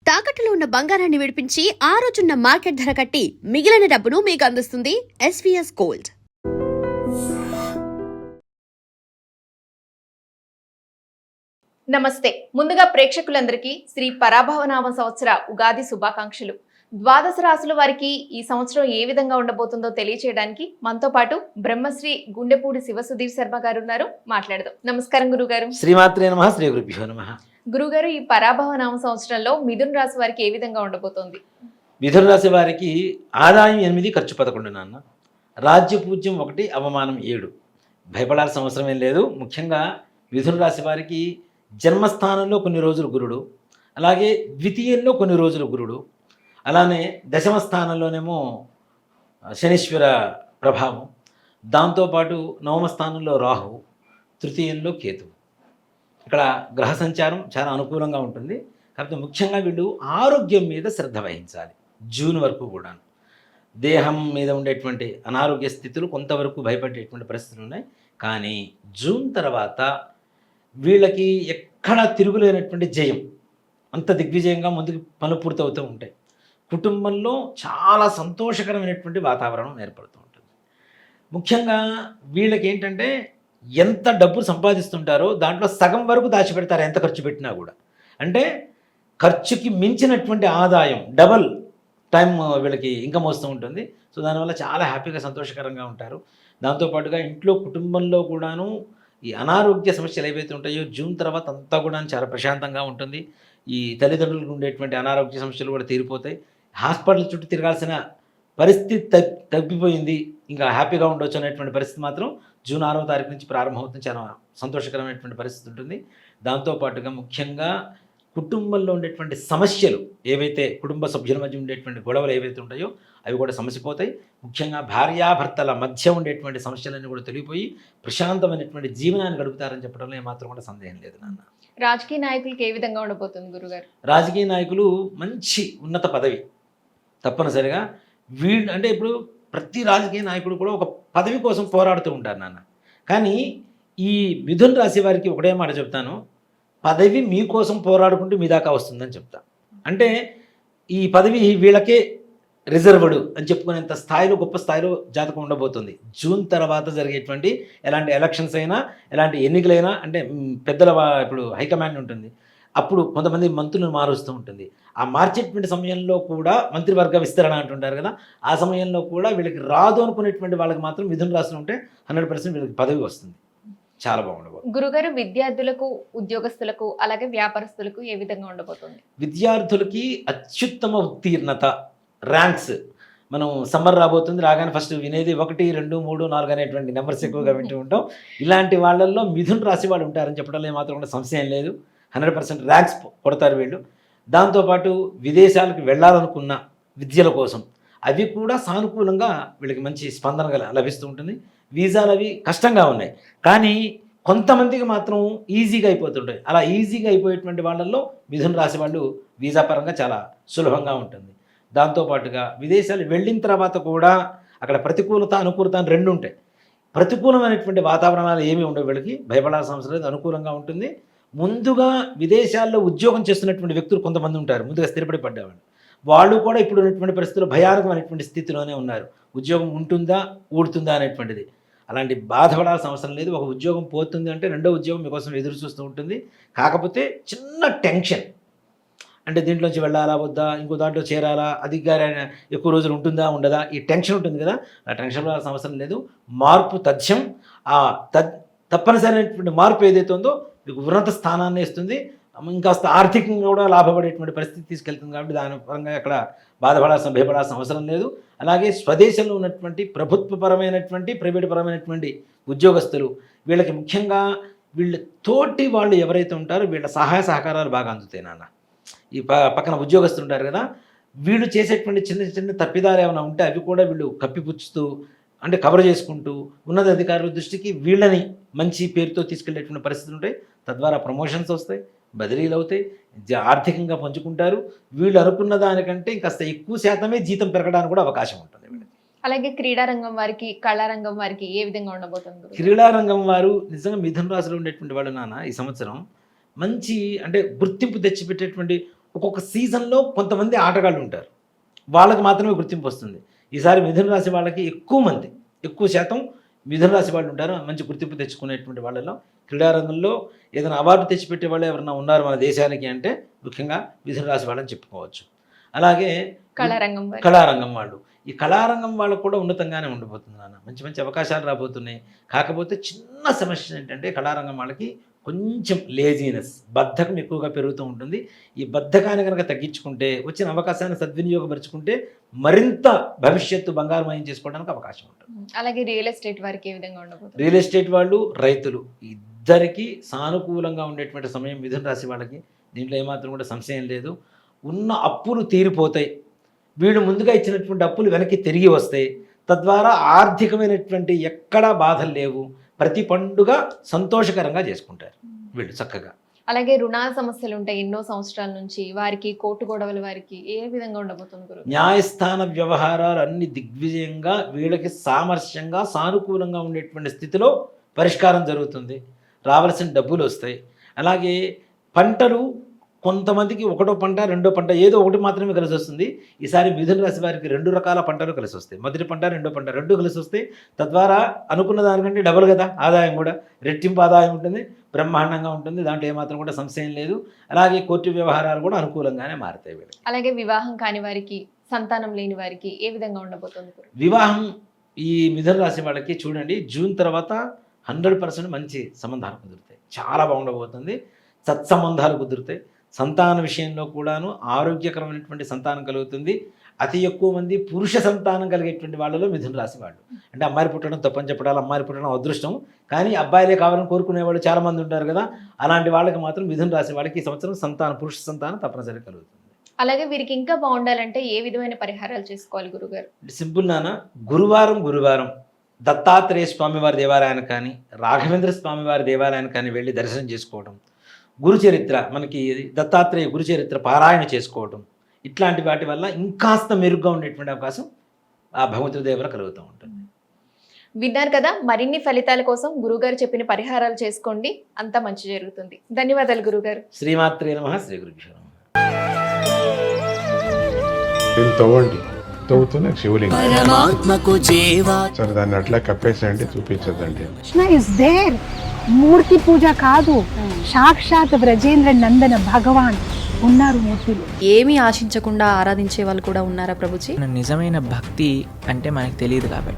తాకట్టులో ఉన్న బంగారాన్ని విడిపించి ఆ రోజున్న మార్కెట్ ధర కట్టి మిగిలిన డబ్బును మీకు అందిస్తుంది ఎస్వీఎస్ గోల్డ్. నమస్తే. ముందుగా ప్రేక్షకులందరికీ శ్రీ పరాభవనామ సంవత్సర ఉగాది శుభాకాంక్షలు. ద్వాదశ రాశుల వారికి ఈ సంవత్సరం ఏ విధంగా ఉండబోతుందో తెలియచేయడానికి మనతో పాటు బ్రహ్మశ్రీ గుండెపూడి శివసుధీర్ శర్మ గారు ఉన్నారు. మాట్లాడదాం. నమస్కారం గురుగారు. శ్రీమాత్రే నమః. శ్రీ గురుభ్యో నమః. గురుగారు, ఈ పరాభవనామ సంవత్సరంలో మిథున రాశి వారికి ఏ విధంగా ఉండబోతోంది? మిథున రాశి వారికి ఆదాయం 8, ఖర్చు 11 నాన్న. రాజ్యపూజ్యం 1, అవమానం 7. భయపడాల్సిన అవసరం ఏం లేదు. ముఖ్యంగా మిథున రాశి వారికి జన్మస్థానంలో కొన్ని రోజులు గురుడు, అలాగే ద్వితీయంలో కొన్ని రోజులు గురుడు, అలానే దశమ స్థానంలోనేమో శనీశ్వర ప్రభావం, దాంతోపాటు నవమ స్థానంలో రాహు, తృతీయంలో కేతువు. ఇక్కడ గ్రహ సంచారం చాలా అనుకూలంగా ఉంటుంది. కాకపోతే ముఖ్యంగా వీళ్ళు ఆరోగ్యం మీద శ్రద్ధ వహించాలి. జూన్ వరకు కూడా దేహం మీద ఉండేటువంటి అనారోగ్య స్థితులు కొంతవరకు భయపడేటువంటి పరిస్థితులు ఉన్నాయి. కానీ జూన్ తర్వాత వీళ్ళకి ఎక్కడా తిరుగులేనటువంటి జయం, అంత దిగ్విజయంగా ముందుకు పనులు పూర్తవుతూ ఉంటాయి. కుటుంబంలో చాలా సంతోషకరమైనటువంటి వాతావరణం ఏర్పడుతూ ఉంటుంది. ముఖ్యంగా వీళ్ళకి ఏంటంటే ఎంత డబ్బు సంపాదిస్తుంటారో దాంట్లో సగం వరకు దాచిపెడతారు, ఎంత ఖర్చు పెట్టినా కూడా. అంటే ఖర్చుకి మించినటువంటి ఆదాయం డబల్ టైం వీళ్ళకి ఇన్కమ్ వస్తూ ఉంటుంది. సో దానివల్ల చాలా హ్యాపీగా సంతోషకరంగా ఉంటారు. దాంతోపాటుగా ఇంట్లో కుటుంబంలో కూడాను ఈ అనారోగ్య సమస్యలు ఏవైతే ఉంటాయో జూన్ తర్వాత అంతా కూడా చాలా ప్రశాంతంగా ఉంటుంది. ఈ తల్లిదండ్రులకు ఉండేటువంటి అనారోగ్య సమస్యలు కూడా తీరిపోతాయి. హాస్పిటల్ చుట్టూ తిరగాల్సిన పరిస్థితి తగ్గిపోయింది, ఇంకా హ్యాపీగా ఉండొచ్చు అనేటువంటి పరిస్థితి మాత్రం జూన్ 6వ తారీఖు నుంచి ప్రారంభమవుతుంది. చాలా సంతోషకరమైనటువంటి పరిస్థితి ఉంటుంది. దాంతోపాటుగా ముఖ్యంగా కుటుంబంలో ఉండేటువంటి సమస్యలు ఏవైతే, కుటుంబ సభ్యుల మధ్య ఉండేటువంటి గొడవలు ఏవైతే ఉంటాయో అవి కూడా సమసిపోతాయి. ముఖ్యంగా భార్యాభర్తల మధ్య ఉండేటువంటి సమస్యలన్నీ కూడా తొలగిపోయి ప్రశాంతమైనటువంటి జీవనాన్ని గడుపుతారని చెప్పడంలో ఏమాత్రం కూడా సందేహం లేదు నాన్న. రాజకీయ నాయకులకి ఏ విధంగా ఉండబోతుంది గురుగారు? రాజకీయ నాయకులు మంచి ఉన్నత పదవి తప్పనిసరిగా. వీళ్ళు అంటే ఇప్పుడు ప్రతి రాజకీయ నాయకుడు కూడా ఒక పదవి కోసం పోరాడుతూ ఉంటారు నాన్న. కానీ ఈ మిథున రాశి వారికి ఒకటే మాట చెప్తాను, పదవి మీకోసం పోరాడుకుంటూ మీ దాకా వస్తుందని చెప్తా. అంటే ఈ పదవి వీళ్ళకే రిజర్వ్డ్ అని చెప్పుకునేంత స్థాయిలో, గొప్ప స్థాయిలో జాతకం ఉండబోతుంది. జూన్ తర్వాత జరిగేటువంటి ఎలాంటి ఎలక్షన్స్ అయినా, ఎలాంటి ఎన్నికలైనా, అంటే పెద్దల ఇప్పుడు హైకమాండ్ ఉంటుంది, అప్పుడు కొంతమంది మంత్రులను మారుస్తూ ఉంటుంది. ఆ మార్చేటువంటి సమయంలో కూడా మంత్రివర్గ విస్తరణ అంటుంటారు కదా, ఆ సమయంలో కూడా వీళ్ళకి రాదు అనుకునేటువంటి వాళ్ళకి మాత్రం మిథున రాశిలో ఉంటే 100% వీళ్ళకి పదవి వస్తుంది. చాలా బాగుండబోతుంది. గురుగారు, విద్యార్థులకు, ఉద్యోగస్తులకు, అలాగే వ్యాపారస్తులకు ఏ విధంగా ఉండబోతుంది? విద్యార్థులకి అత్యుత్తమ ఉత్తీర్ణత, ర్యాంక్స్. మనం సమ్మర్ రాబోతుంది, రాగానే ఫస్ట్ వినేది 1, 2, 3, 4 అనేటువంటి నెంబర్స్ ఎక్కువగా వింటూ ఉంటాం. ఇలాంటి వాళ్ళల్లో మిథున రాశి వాళ్ళు ఉంటారని చెప్పడంలో ఏమాత్రం కూడా సంశయం లేదు. 100% ర్యాంక్స్ కొడతారు వీళ్ళు. దాంతోపాటు విదేశాలకు వెళ్ళాలనుకున్న విద్యల కోసం అవి కూడా సానుకూలంగా వీళ్ళకి మంచి స్పందన లభిస్తూ ఉంటుంది. వీసాలు అవి కష్టంగా ఉన్నాయి, కానీ కొంతమందికి మాత్రం ఈజీగా అయిపోతుంటాయి. అలా ఈజీగా అయిపోయేటువంటి వాళ్ళల్లో మిథున రాశి వాళ్ళు వీసా పరంగా చాలా సులభంగా ఉంటుంది. దాంతోపాటుగా విదేశాలు వెళ్ళిన తర్వాత కూడా అక్కడ ప్రతికూలత, అనుకూలత అని 2 ఉంటాయి. ప్రతికూలమైనటువంటి వాతావరణాలు ఏమీ ఉండవు, వీళ్ళకి భయపడాల్సిన అవసరం లేదు, అనుకూలంగా ఉంటుంది. ముందుగా విదేశాల్లో ఉద్యోగం చేస్తున్నటువంటి వ్యక్తులు కొంతమంది ఉంటారు, ముందుగా స్థిరపడి పడ్డవాళ్ళు. వాళ్ళు కూడా ఇప్పుడు ఉన్నటువంటి పరిస్థితుల్లో భయానకమైనటువంటి స్థితిలోనే ఉన్నారు. ఉద్యోగం ఉంటుందా, ఊడుతుందా అనేటువంటిది. అలాంటి బాధపడాల్సిన అవసరం లేదు. ఒక ఉద్యోగం పోతుంది అంటే రెండో ఉద్యోగం మీకోసం ఎదురు చూస్తూ ఉంటుంది. కాకపోతే చిన్న టెన్షన్, అంటే దీంట్లోంచి వెళ్ళాలా వద్దా, ఇంకో దాంట్లో చేరాలా, అధికారి ఎక్కువ రోజులు ఉంటుందా ఉండదా, ఈ టెన్షన్ ఉంటుంది కదా, ఆ టెన్షన్ పడాల్సిన అవసరం లేదు. మార్పు తథ్యం. ఆ తప్పనిసరైనటువంటి మార్పు ఏదైతే ఉందో మీకు ఉన్నత స్థానాన్ని ఇస్తుంది, ఇంకాస్త ఆర్థికంగా కూడా లాభపడేటువంటి పరిస్థితి తీసుకెళ్తుంది. కాబట్టి దాని పరంగా ఎక్కడ భయపడాల్సిన అవసరం లేదు. అలాగే స్వదేశంలో ఉన్నటువంటి ప్రభుత్వపరమైనటువంటి, ప్రైవేట్ పరమైనటువంటి ఉద్యోగస్తులు, వీళ్ళకి ముఖ్యంగా వీళ్ళ తోటి వాళ్ళు ఎవరైతే ఉంటారో వీళ్ళ సహాయ సహకారాలు బాగా అందుతాయి నాన్న. ఈ పక్కన ఉద్యోగస్తులు ఉంటారు కదా, వీళ్ళు చేసేటువంటి చిన్న చిన్న తప్పిదాలు ఏమైనా ఉంటే అవి కూడా వీళ్ళు కప్పిపుచ్చుతూ, అంటే కవర్ చేసుకుంటూ ఉన్నత అధికారుల దృష్టికి వీళ్ళని మంచి పేరుతో తీసుకెళ్లేటువంటి పరిస్థితులు ఉంటాయి. తద్వారా ప్రమోషన్స్ వస్తాయి, బదిలీలు అవుతాయి, ఆర్థికంగా పంచుకుంటారు. వీళ్ళు అనుకున్న దానికంటే ఇంకాస్త ఎక్కువ శాతమే జీతం పెరగడానికి కూడా అవకాశం ఉంటుంది. అలాగే క్రీడారంగం వారికి, కళారంగం వారికి ఏ విధంగా ఉండబోతుంది? క్రీడారంగం వారు నిజంగా మిథున రాశిలో ఉండేటువంటి వాళ్ళు నాన్న ఈ సంవత్సరం మంచి, అంటే గుర్తింపు తెచ్చిపెట్టేటువంటి ఒక్కొక్క సీజన్లో కొంతమంది ఆటగాళ్ళు ఉంటారు, వాళ్ళకి మాత్రమే గుర్తింపు వస్తుంది. ఈసారి మిథున రాశి వాళ్ళకి ఎక్కువ శాతం మిథున రాశి వాళ్ళు ఉంటారు, మంచి గుర్తింపు తెచ్చుకునేటువంటి వాళ్ళలో. క్రీడారంగంలో ఏదైనా అవార్డు తెచ్చిపెట్టే వాళ్ళు ఎవరైనా ఉన్నారు మన దేశానికి అంటే ముఖ్యంగా మిథున రాశి వాళ్ళని చెప్పుకోవచ్చు. అలాగే కళారంగం వాళ్ళు, ఈ కళారంగం వాళ్ళకు కూడా ఉన్నతంగానే ఉండిపోతుంది నాన్న, మంచి మంచి అవకాశాలు రాబోతున్నాయి. కాకపోతే చిన్న సమస్య ఏంటంటే కళారంగం వాళ్ళకి కొంచెం లేజీనెస్, బద్ధకం ఎక్కువగా పెరుగుతూ ఉంటుంది. ఈ బద్ధకాన్ని కనుక తగ్గించుకుంటే, వచ్చిన అవకాశాన్ని సద్వినియోగపరుచుకుంటే మరింత భవిష్యత్తు బంగారుమయం చేసుకోవడానికి అవకాశం ఉంటుంది. అలాగే రియల్ ఎస్టేట్ వారికి ఏ విధంగా ఉండబోతుంది? రియల్ ఎస్టేట్ వాళ్ళు, రైతులు ఇద్దరికి సానుకూలంగా ఉండేటువంటి సమయం మిథున రాశి వాళ్ళకి. దీంట్లో ఏమాత్రం కూడా సంశయం లేదు. ఉన్న అప్పులు తీరిపోతాయి, వీళ్ళు ముందుగా ఇచ్చినటువంటి అప్పులు వెనక్కి తిరిగి వస్తాయి. తద్వారా ఆర్థికమైనటువంటి ఎక్కడా బాధలు లేవు. ప్రతి పండుగ సంతోషకరంగా చేసుకుంటారు వీళ్ళు చక్కగా. అలాగే రుణాల సమస్యలు ఉంటాయి ఎన్నో సంవత్సరాల నుంచి, వారికి కోర్టు గొడవల వారికి ఏ విధంగా ఉండబోతుంది గురువు? న్యాయస్థాన వ్యవహారాలు అన్ని దిగ్విజయంగా, వీళ్ళకి సామరస్యంగా సానుకూలంగా ఉండేటువంటి స్థితిలో పరిష్కారం జరుగుతుంది. రావాల్సిన డబ్బులు వస్తాయి. అలాగే పంటలు కొంతమందికి ఒకటో పంట రెండో పంట ఏదో ఒకటి మాత్రమే కలిసి వస్తుంది. ఈసారి మిథున రాశి వారికి 2 రకాల పంటలు కలిసి వస్తాయి. మొదటి పంట రెండో పంట 2 కలిసి వస్తాయి. తద్వారా అనుకున్న దానికంటే డబుల్ కదా, ఆదాయం కూడా రెట్టింపు ఆదాయం ఉంటుంది, బ్రహ్మాండంగా ఉంటుంది. దాంట్లో ఏమాత్రం కూడా సంశయం లేదు. అలాగే కోర్టు వ్యవహారాలు కూడా అనుకూలంగానే మారుతాయి వీళ్ళకి. అలాగే వివాహం కాని వారికి, సంతానం లేని వారికి ఏ విధంగా ఉండబోతుంది? వివాహం ఈ మిథున రాశి వాళ్ళకి చూడండి, జూన్ తర్వాత 100% మంచి సంబంధాలు కుదురుతాయి, చాలా బాగుండబోతుంది. సత్సంబంధాలు కుదురుతాయి. సంతాన విషయంలో కూడాను ఆరోగ్యకరమైనటువంటి సంతానం కలుగుతుంది. అతి ఎక్కువ మంది పురుష సంతానం కలిగేటువంటి వాళ్ళలో మిథున రాశి వాళ్ళు. అంటే అమ్మాయి పుట్టడం తప్పని చెప్పడాలు, అమ్మాయి పుట్టడం అదృష్టం, కానీ అబ్బాయిలే కావాలని కోరుకునే వాళ్ళు చాలామంది ఉంటారు కదా. అలాంటి వాళ్ళకి మాత్రం మిథున రాశి వాళ్ళకి ఈ సంవత్సరం పురుష సంతానం తప్పనిసరిగా కలుగుతుంది. అలాగే వీరికి ఇంకా బాగుండాలంటే ఏ విధమైన పరిహారాలు చేసుకోవాలి గురుగారు? సింపుల్ నాన్న, గురువారం దత్తాత్రేయ స్వామివారి దేవాలయానికి కానీ, రాఘవేంద్ర స్వామివారి దేవాలయానికి కానీ వెళ్ళి దర్శనం చేసుకోవడం, గురుచరిత్ర మనకి దత్తాత్రేయ గురుచరిత్ర పారాయణ చేసుకోవడం, ఇట్లాంటి వాటి వల్ల ఇంకాస్త మెరుగ్గా ఉండేటువంటి అవకాశం ఆ భగవంతుడి దేవర కలుగుతూ ఉంటుంది. విన్నారు కదా, మరిన్ని ఫలితాల కోసం గురుగారు చెప్పిన పరిహారాలు చేసుకోండి, అంతా మంచి జరుగుతుంది. ధన్యవాదాలు గురుగారు. శ్రీమాత్రే నమః. శ్రీ గురుభ్యో నమః. తవ్వండి, తవ్వుతూనే శివలింగం. పరమాత్మకు జీవా సరే, దాన్ని అట్లా కప్పేసేయండి, చూపించదండి. Krishna is there. మూర్తి పూజ కాదు, సాక్షాత్ బ్రజేంద్ర నందన భగవాన్ ఉన్నారు మూర్తిలో. ఏమీ ఆశించకుండా ఆరాధించే వాళ్ళు కూడా ఉన్నారా ప్రభుజీ? నిజమైన భక్తి అంటే మనకు తెలియదు కాబట్టి